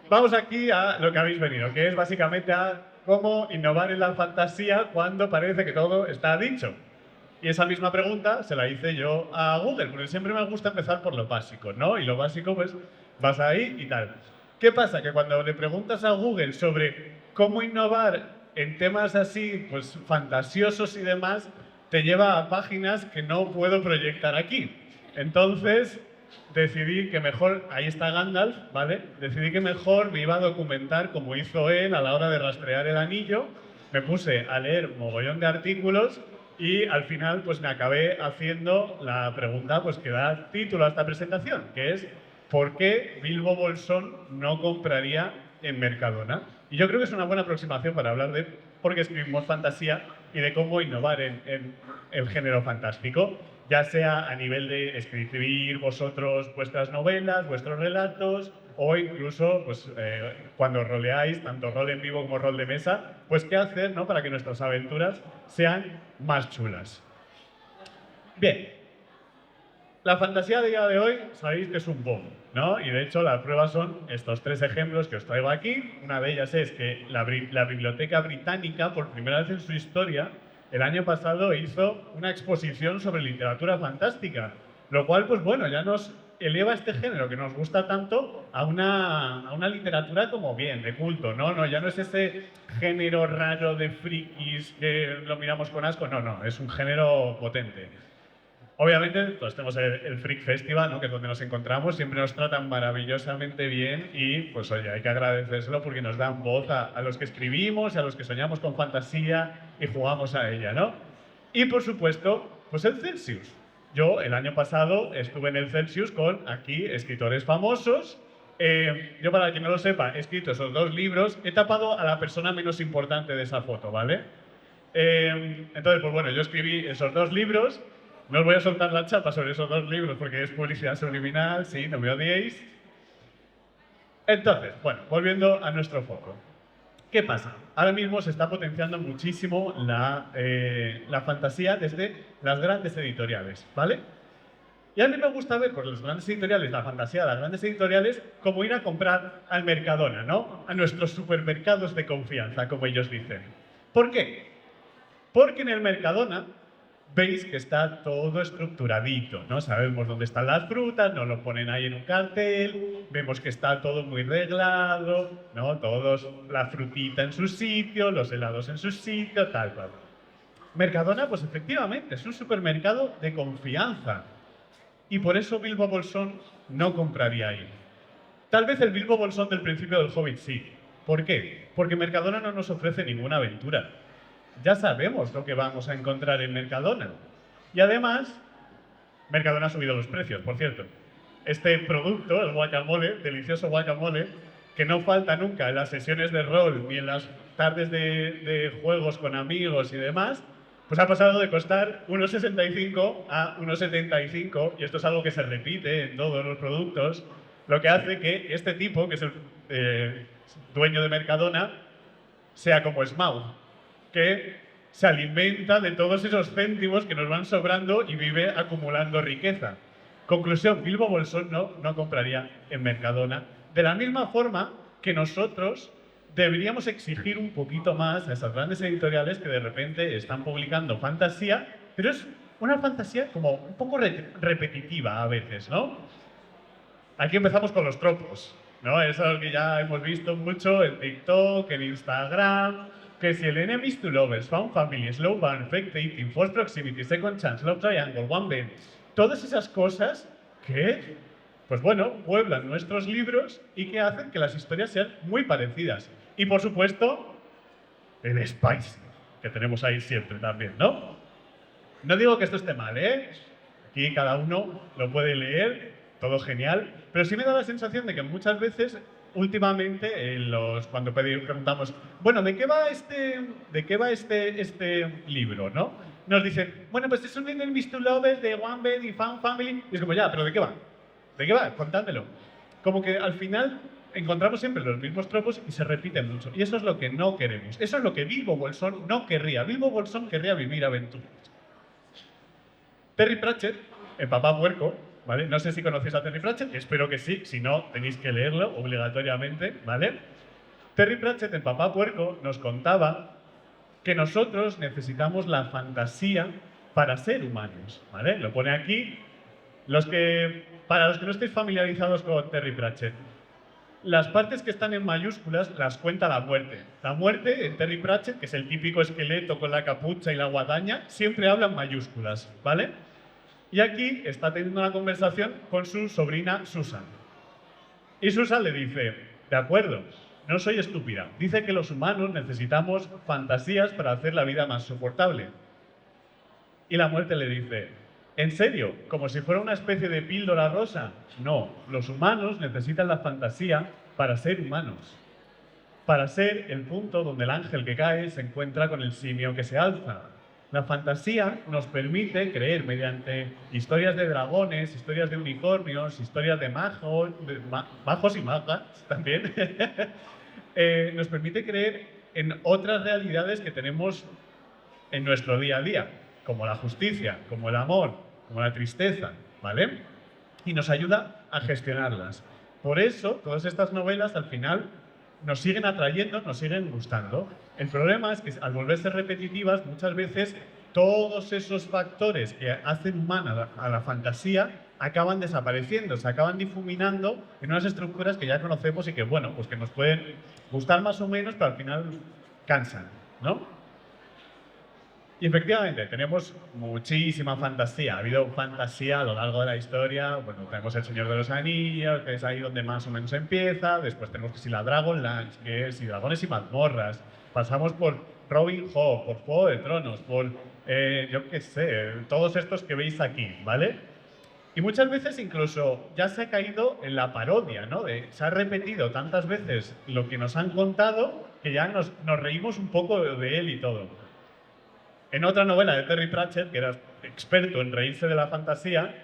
Vamos aquí a lo que habéis venido, que es básicamente a cómo innovar en la fantasía cuando parece que todo está dicho. Y esa misma pregunta se la hice yo a Google, porque siempre me gusta empezar por lo básico, ¿no? Y lo básico, pues, vas ahí y tal. ¿Qué pasa? Que cuando le preguntas a Google sobre cómo innovar en temas así, pues, fantasiosos y demás, te lleva a páginas que no puedo proyectar aquí. Entonces, decidí que mejor, ahí está Gandalf, ¿vale? Decidí que mejor me iba a documentar como hizo él a la hora de rastrear el anillo. Me puse a leer mogollón de artículos y al final pues me acabé haciendo la pregunta pues que da título a esta presentación, que es ¿por qué Bilbo Bolsón no compraría en Mercadona? Y yo creo que es una buena aproximación para hablar de por qué escribimos fantasía y de cómo innovar en el género fantástico, ya sea a nivel de escribir vosotros vuestras novelas, vuestros relatos, o incluso pues, cuando roleáis, tanto rol en vivo como rol de mesa, pues qué hacer, ¿no?, para que nuestras aventuras sean más chulas. Bien, la fantasía de día de hoy sabéis que es un boom, ¿no? Y de hecho las pruebas son estos tres ejemplos que os traigo aquí. Una de ellas es que la Biblioteca Británica, por primera vez en su historia, el año pasado hizo una exposición sobre literatura fantástica, lo cual, pues bueno, ya nos eleva este género que nos gusta tanto a una literatura como bien, de culto, ¿no? No, ya no es ese género raro de frikis que lo miramos con asco, no, no, es un género potente. Obviamente, pues tenemos el Freak Festival, ¿no?, que es donde nos encontramos, siempre nos tratan maravillosamente bien y, pues oye, hay que agradecérselo porque nos dan voz a los que escribimos, a los que soñamos con fantasía y jugamos a ella, ¿no? Y, por supuesto, pues el Celsius. Yo, el año pasado, estuve en el Celsius con, aquí, escritores famosos. Yo, para quien no lo sepa, he escrito esos dos libros. He tapado a la persona menos importante de esa foto, ¿vale? Entonces, pues bueno, yo escribí esos dos libros. No os voy a soltar la chapa sobre esos dos libros porque es publicidad subliminal, sí, no me odiéis. Entonces, bueno, volviendo a nuestro foco. ¿Qué pasa? Ahora mismo se está potenciando muchísimo la fantasía desde las grandes editoriales, ¿vale? Y a mí me gusta ver por las grandes editoriales, la fantasía de las grandes editoriales, como ir a comprar al Mercadona, ¿no? A nuestros supermercados de confianza, como ellos dicen. ¿Por qué? Porque en el Mercadona veis que está todo estructuradito, ¿no? Sabemos dónde están las frutas, nos lo ponen ahí en un cartel, vemos que está todo muy reglado, ¿no? Todos, la frutita en su sitio, los helados en su sitio, tal cual. Mercadona, pues efectivamente, es un supermercado de confianza. Y por eso Bilbo Bolsón no compraría ahí. Tal vez el Bilbo Bolsón del principio del Hobbit sí. ¿Por qué? Porque Mercadona no nos ofrece ninguna aventura. Ya sabemos lo que vamos a encontrar en Mercadona. Y además, Mercadona ha subido los precios, por cierto. Este producto, el guacamole, delicioso guacamole, que no falta nunca en las sesiones de rol ni en las tardes de juegos con amigos y demás, pues ha pasado de costar 1,65 a 1,75, y esto es algo que se repite en todos los productos, lo que hace que este tipo, que es el dueño de Mercadona, sea como Smaug, que se alimenta de todos esos céntimos que nos van sobrando y vive acumulando riqueza. Conclusión, Bilbo Bolsón no compraría en Mercadona. De la misma forma que nosotros deberíamos exigir un poquito más a esas grandes editoriales que de repente están publicando fantasía, pero es una fantasía como un poco repetitiva a veces, ¿no? Aquí empezamos con los tropos, ¿no? Eso que ya hemos visto mucho en TikTok, en Instagram, que si el enemies to lovers, found family, slow burn, fake dating, false proximity, second chance, love triangle, one band, todas esas cosas que, pues bueno, pueblan nuestros libros y que hacen que las historias sean muy parecidas. Y por supuesto, el spicy, que tenemos ahí siempre también, ¿no? No digo que esto esté mal, ¿eh? Aquí cada uno lo puede leer, todo genial, pero sí me da la sensación de que muchas veces, últimamente, cuando preguntamos, bueno, ¿de qué va este libro, no? Nos dicen, bueno, pues es un Enemies to Lovers de One Bed y Fan Family, y es como, ya, pero ¿de qué va? ¿De qué va? Contádmelo. Como que al final encontramos siempre los mismos tropos y se repiten mucho. Y eso es lo que no queremos. Eso es lo que Bilbo Bolsón no querría. Bilbo Bolsón querría vivir aventuras. Terry Pratchett, el papá puerco, ¿vale? No sé si conocéis a Terry Pratchett, espero que sí, si no, tenéis que leerlo obligatoriamente, ¿vale? Terry Pratchett, en Papá Puerco, nos contaba que nosotros necesitamos la fantasía para ser humanos, ¿vale? Lo pone aquí. Para los que no estéis familiarizados con Terry Pratchett, las partes que están en mayúsculas las cuenta la muerte. La muerte, en Terry Pratchett, que es el típico esqueleto con la capucha y la guadaña, siempre habla en mayúsculas, ¿vale? Y aquí está teniendo una conversación con su sobrina Susan. Y Susan le dice, de acuerdo, no soy estúpida. Dice que los humanos necesitamos fantasías para hacer la vida más soportable. Y la muerte le dice, ¿en serio? ¿Como si fuera una especie de píldora rosa? No, los humanos necesitan la fantasía para ser humanos. Para ser el punto donde el ángel que cae se encuentra con el simio que se alza. La fantasía nos permite creer mediante historias de dragones, historias de unicornios, historias de majos y magas también. Nos permite creer en otras realidades que tenemos en nuestro día a día, como la justicia, como el amor, como la tristeza, ¿vale? Y nos ayuda a gestionarlas. Por eso, todas estas novelas al final nos siguen atrayendo, nos siguen gustando. El problema es que al volverse repetitivas, muchas veces todos esos factores que hacen humana a la fantasía acaban desapareciendo, se acaban difuminando en unas estructuras que ya conocemos y que, bueno, pues que nos pueden gustar más o menos, pero al final cansan, ¿no? Y efectivamente, tenemos muchísima fantasía. Ha habido fantasía a lo largo de la historia. Bueno, tenemos El Señor de los Anillos, que es ahí donde más o menos empieza. Después tenemos que si la Dragonlance, que es y Dragones y Mazmorras. Pasamos por Robin Hood, por Juego de Tronos, por, yo qué sé, todos estos que veis aquí, ¿vale? Y muchas veces incluso ya se ha caído en la parodia, ¿no? Se ha repetido tantas veces lo que nos han contado que ya nos reímos un poco de él y todo. En otra novela de Terry Pratchett, que era experto en reírse de la fantasía,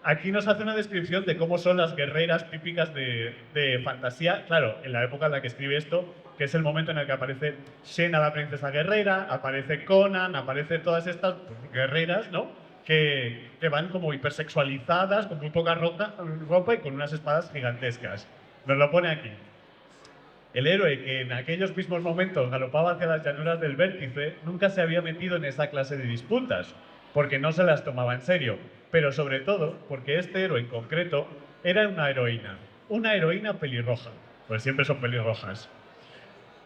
aquí nos hace una descripción de cómo son las guerreras típicas de fantasía. Claro, en la época en la que escribe esto, que es el momento en el que aparece Xena, la princesa guerrera, aparece Conan, aparece todas estas guerreras, ¿no? Que van como hipersexualizadas, con muy poca ropa y con unas espadas gigantescas. Nos lo pone aquí. El héroe que en aquellos mismos momentos galopaba hacia las llanuras del vértice nunca se había metido en esa clase de disputas, porque no se las tomaba en serio, pero sobre todo porque este héroe en concreto era una heroína pelirroja, pues siempre son pelirrojas.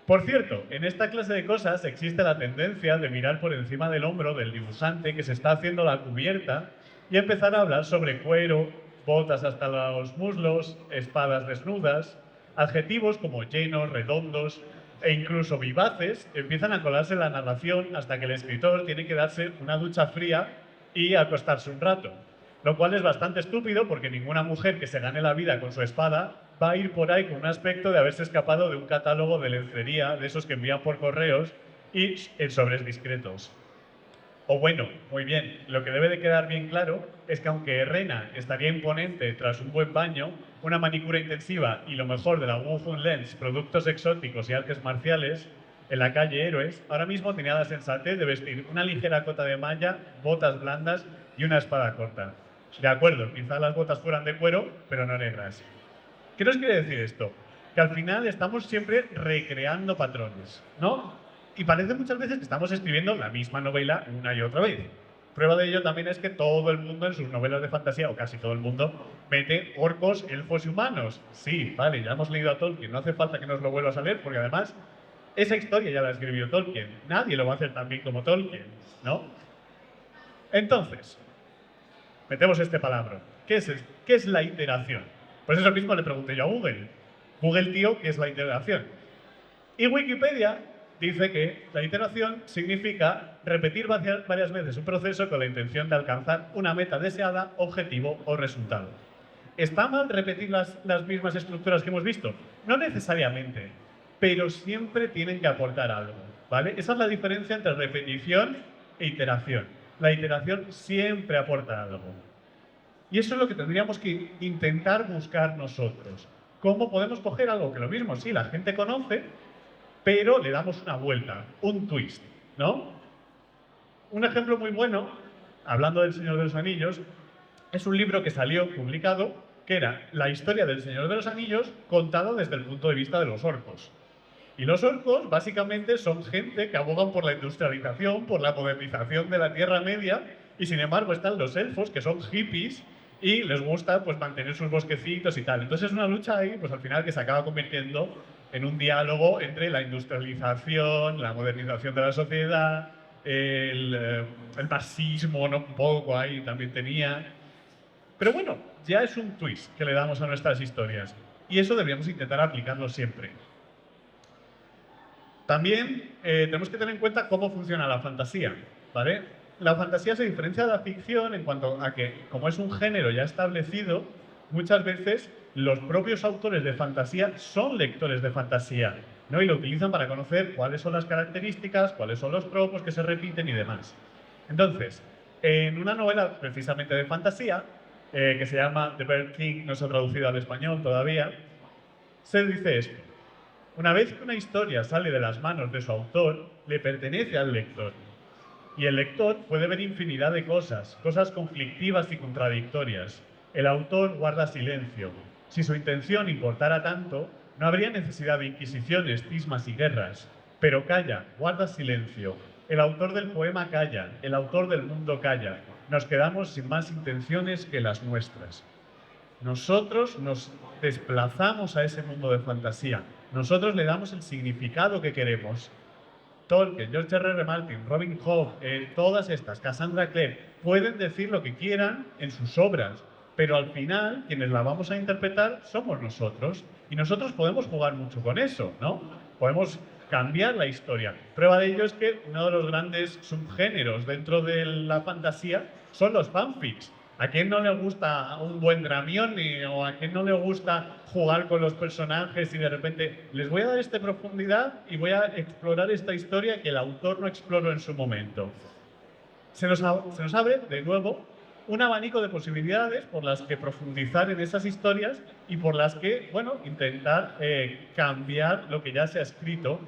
Por cierto, en esta clase de cosas existe la tendencia de mirar por encima del hombro del dibujante que se está haciendo la cubierta y empezar a hablar sobre cuero, botas hasta los muslos, espadas desnudas. Adjetivos como llenos, redondos e incluso vivaces empiezan a colarse en la narración hasta que el escritor tiene que darse una ducha fría y acostarse un rato. Lo cual es bastante estúpido porque ninguna mujer que se gane la vida con su espada va a ir por ahí con un aspecto de haberse escapado de un catálogo de lencería, de esos que envían por correos y en sobres discretos. O bueno, muy bien, lo que debe de quedar bien claro es que aunque Rena estaría imponente tras un buen baño, una manicura intensiva y lo mejor de la Wu-Fun Lens, productos exóticos y artes marciales, en la calle Héroes, ahora mismo tenía la sensatez de vestir una ligera cota de malla, botas blandas y una espada corta. De acuerdo, quizás las botas fueran de cuero, pero no negras. ¿Qué nos quiere decir esto? Que al final estamos siempre recreando patrones, ¿no? Y parece muchas veces que estamos escribiendo la misma novela una y otra vez. Prueba de ello también es que todo el mundo en sus novelas de fantasía, o casi todo el mundo, mete orcos, elfos y humanos. Sí, vale, ya hemos leído a Tolkien, no hace falta que nos lo vuelvas a leer, porque además esa historia ya la escribió Tolkien. Nadie lo va a hacer tan bien como Tolkien, ¿no? Entonces, metemos este palabra. ¿Qué es la iteración? Pues eso mismo le pregunté yo a Google. Google, tío, ¿qué es la iteración? Y Wikipedia dice que la iteración significa repetir varias veces un proceso con la intención de alcanzar una meta deseada, objetivo o resultado. ¿Está mal repetir las mismas estructuras que hemos visto? No necesariamente, pero siempre tienen que aportar algo, ¿vale? Esa es la diferencia entre repetición e iteración. La iteración siempre aporta algo. Y eso es lo que tendríamos que intentar buscar nosotros. ¿Cómo podemos coger algo que lo mismo sí la gente conoce, pero le damos una vuelta, un twist, ¿no? Un ejemplo muy bueno, hablando del Señor de los Anillos, es un libro que salió publicado, que era la historia del Señor de los Anillos contada desde el punto de vista de los orcos. Y los orcos básicamente son gente que abogan por la industrialización, por la modernización de la Tierra Media, y sin embargo están los elfos, que son hippies, y les gusta pues mantener sus bosquecitos y tal. Entonces es una lucha ahí, pues al final que se acaba convirtiendo en un diálogo entre la industrialización, la modernización de la sociedad, el marxismo, ¿no? Un poco ahí también tenía. Pero bueno, ya es un twist que le damos a nuestras historias. Y eso deberíamos intentar aplicarlo siempre. También tenemos que tener en cuenta cómo funciona la fantasía, ¿vale? La fantasía se diferencia de la ficción en cuanto a que, como es un género ya establecido, muchas veces los propios autores de fantasía son lectores de fantasía, ¿no? Y lo utilizan para conocer cuáles son las características, cuáles son los tropos que se repiten y demás. Entonces, en una novela precisamente de fantasía, que se llama The Bird King, no se ha traducido al español todavía, se dice esto. Una vez que una historia sale de las manos de su autor, le pertenece al lector. Y el lector puede ver infinidad de cosas, cosas conflictivas y contradictorias. El autor guarda silencio. Si su intención importara tanto, no habría necesidad de inquisiciones, cismas y guerras. Pero calla, guarda silencio. El autor del poema calla, el autor del mundo calla. Nos quedamos sin más intenciones que las nuestras. Nosotros nos desplazamos a ese mundo de fantasía. Nosotros le damos el significado que queremos. Tolkien, George R.R. Martin, Robin Hood, todas estas, Cassandra Clare, pueden decir lo que quieran en sus obras, pero al final quienes la vamos a interpretar somos nosotros. Y nosotros podemos jugar mucho con eso, ¿no? Podemos cambiar la historia. Prueba de ello es que uno de los grandes subgéneros dentro de la fantasía son los fanfics. ¿A quién no le gusta un buen Dramione o a quién no le gusta jugar con los personajes y de repente les voy a dar esta profundidad y voy a explorar esta historia que el autor no exploró en su momento? Se nos abre, de nuevo, un abanico de posibilidades por las que profundizar en esas historias y por las que, bueno, intentar cambiar lo que ya se ha escrito.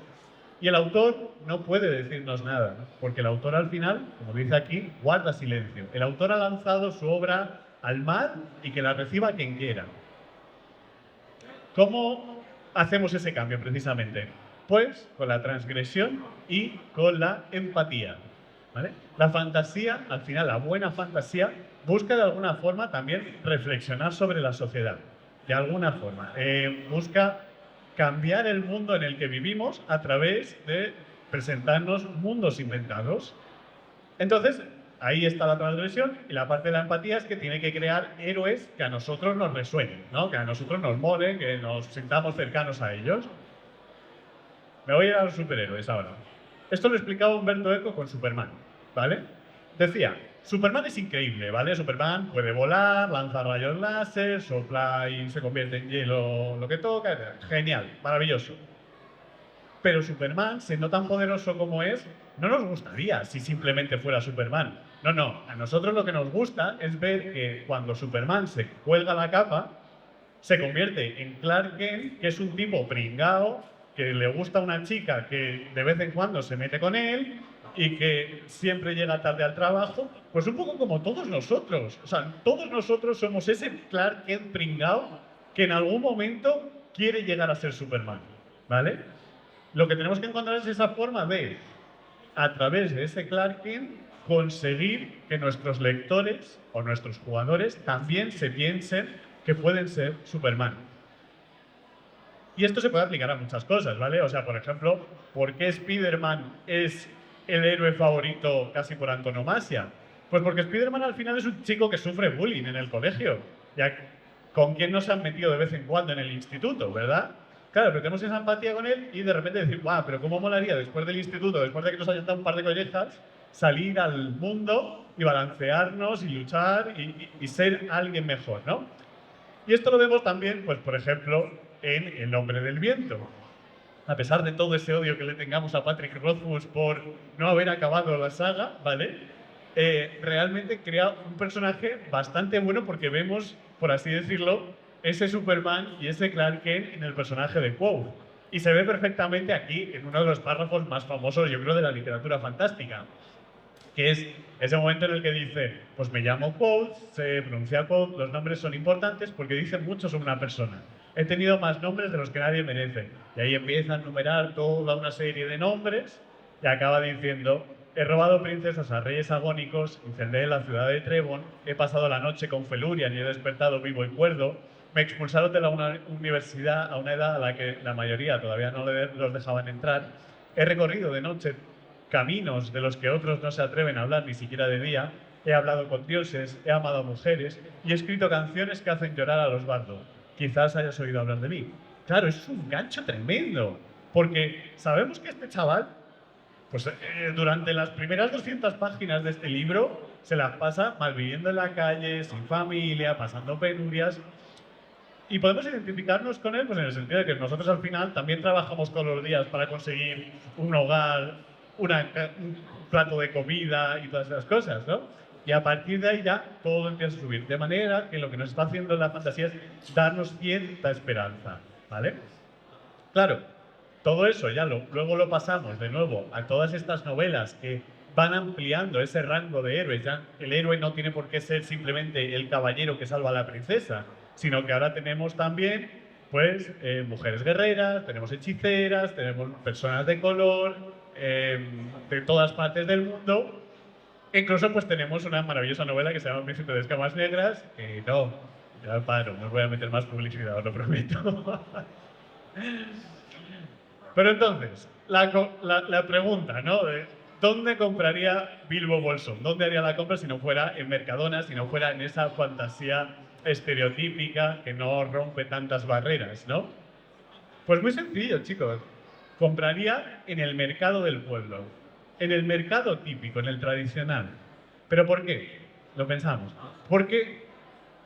Y el autor no puede decirnos nada, ¿no? Porque el autor al final, como dice aquí, guarda silencio. El autor ha lanzado su obra al mar y que la reciba quien quiera. ¿Cómo hacemos ese cambio precisamente? Pues con la transgresión y con la empatía, ¿vale? La fantasía, al final la buena fantasía, busca de alguna forma también reflexionar sobre la sociedad. De alguna forma. Busca cambiar el mundo en el que vivimos a través de presentarnos mundos inventados. Entonces, ahí está la transgresión y la parte de la empatía es que tiene que crear héroes que a nosotros nos resuenen, ¿no? Que a nosotros nos molen, que nos sintamos cercanos a ellos. Me voy a ir a los superhéroes ahora. Esto lo explicaba Humberto Eco con Superman, ¿vale? Decía, Superman es increíble, ¿vale? Superman puede volar, lanzar rayos láser, sopla y se convierte en hielo lo que toca, etc. Genial, maravilloso. Pero Superman, siendo tan poderoso como es, no nos gustaría si simplemente fuera Superman. No, no, a nosotros lo que nos gusta es ver que cuando Superman se cuelga la capa, se convierte en Clark Kent, que es un tipo pringao, que le gusta a una chica que de vez en cuando se mete con él y que siempre llega tarde al trabajo, pues un poco como todos nosotros. O sea, todos nosotros somos ese Clark Kent pringao que en algún momento quiere llegar a ser Superman, ¿vale? Lo que tenemos que encontrar es esa forma de, a través de ese Clark Kent, conseguir que nuestros lectores o nuestros jugadores también se piensen que pueden ser Superman. Y esto se puede aplicar a muchas cosas, ¿vale? O sea, por ejemplo, ¿por qué Spider-Man es el héroe favorito casi por antonomasia? Pues porque Spider-Man al final es un chico que sufre bullying en el colegio. Ya, ¿con quién no se han metido de vez en cuando en el instituto, verdad? Claro, pero tenemos esa empatía con él y de repente decir, guau, pero ¿cómo molaría después del instituto, después de que nos hayan dado un par de collejas, salir al mundo y balancearnos y luchar y ser alguien mejor, ¿no? Y esto lo vemos también, pues por ejemplo, en El hombre del viento. A pesar de todo ese odio que le tengamos a Patrick Rothfuss por no haber acabado la saga, ¿vale? Realmente crea un personaje bastante bueno porque vemos, por así decirlo, ese Superman y ese Clark Kent en el personaje de Quoth. Y se ve perfectamente aquí en uno de los párrafos más famosos, yo creo, de la literatura fantástica, que es ese momento en el que dice, pues me llamo Paul, se pronuncia Paul, los nombres son importantes porque dicen mucho sobre una persona. He tenido más nombres de los que nadie merece. Y ahí empieza a enumerar toda una serie de nombres y acaba diciendo, he robado princesas a reyes agónicos, incendié la ciudad de Trebon, he pasado la noche con Felurian y he despertado vivo y cuerdo, me expulsaron de la universidad a una edad a la que la mayoría todavía no los dejaban entrar, he recorrido de noche caminos de los que otros no se atreven a hablar ni siquiera de día, he hablado con dioses, he amado a mujeres y he escrito canciones que hacen llorar a los bardos. Quizás hayas oído hablar de mí. Claro, es un gancho tremendo, porque sabemos que este chaval, pues durante las primeras 200 páginas de este libro, se las pasa malviviendo en la calle, sin familia, pasando penurias. Y podemos identificarnos con él pues en el sentido de que nosotros al final también trabajamos todos los días para conseguir un hogar, un plato de comida y todas esas cosas, ¿no? Y a partir de ahí ya todo empieza a subir. De manera que lo que nos está haciendo la fantasía es darnos cierta esperanza, ¿vale? Claro, todo eso ya luego lo pasamos de nuevo a todas estas novelas que van ampliando ese rango de héroes. Ya el héroe no tiene por qué ser simplemente el caballero que salva a la princesa, sino que ahora tenemos también pues mujeres guerreras, tenemos hechiceras, tenemos personas de color, de todas partes del mundo. Incluso pues tenemos una maravillosa novela que se llama Príncipe de Escamas Negras, que no, ya paro, no os voy a meter más publicidad, os lo prometo. Pero entonces, la pregunta, ¿no? ¿Dónde compraría Bilbo Bolsón? ¿Dónde haría la compra si no fuera en Mercadona, si no fuera en esa fantasía estereotípica que no rompe tantas barreras, ¿no? Pues muy sencillo, chicos. Compraría en el mercado del pueblo, en el mercado típico, en el tradicional. ¿Pero por qué? Lo pensamos. Porque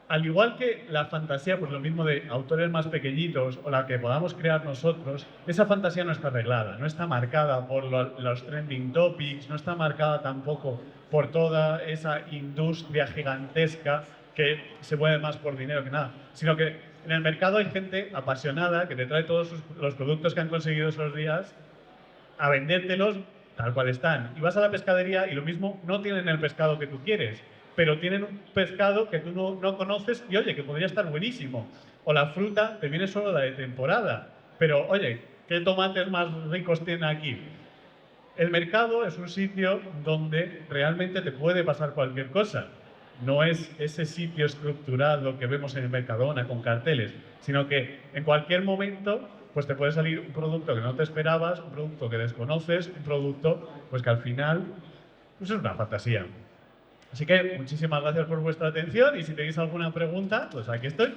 al igual que la fantasía, pues lo mismo de autores más pequeñitos o la que podamos crear nosotros, esa fantasía no está arreglada, no está marcada por los trending topics, no está marcada tampoco por toda esa industria gigantesca que se mueve más por dinero que nada, sino que en el mercado hay gente apasionada que te trae todos los productos que han conseguido esos días a vendértelos tal cual están. Y vas a la pescadería y lo mismo, no tienen el pescado que tú quieres, pero tienen un pescado que tú no conoces y oye, que podría estar buenísimo. O la fruta te viene solo la de temporada, pero oye, ¿qué tomates más ricos tiene aquí? El mercado es un sitio donde realmente te puede pasar cualquier cosa. No es ese sitio estructurado que vemos en el Mercadona con carteles, sino que en cualquier momento pues te puede salir un producto que no te esperabas, un producto que desconoces, un producto pues que al final pues es una fantasía. Así que muchísimas gracias por vuestra atención y si tenéis alguna pregunta, pues aquí estoy.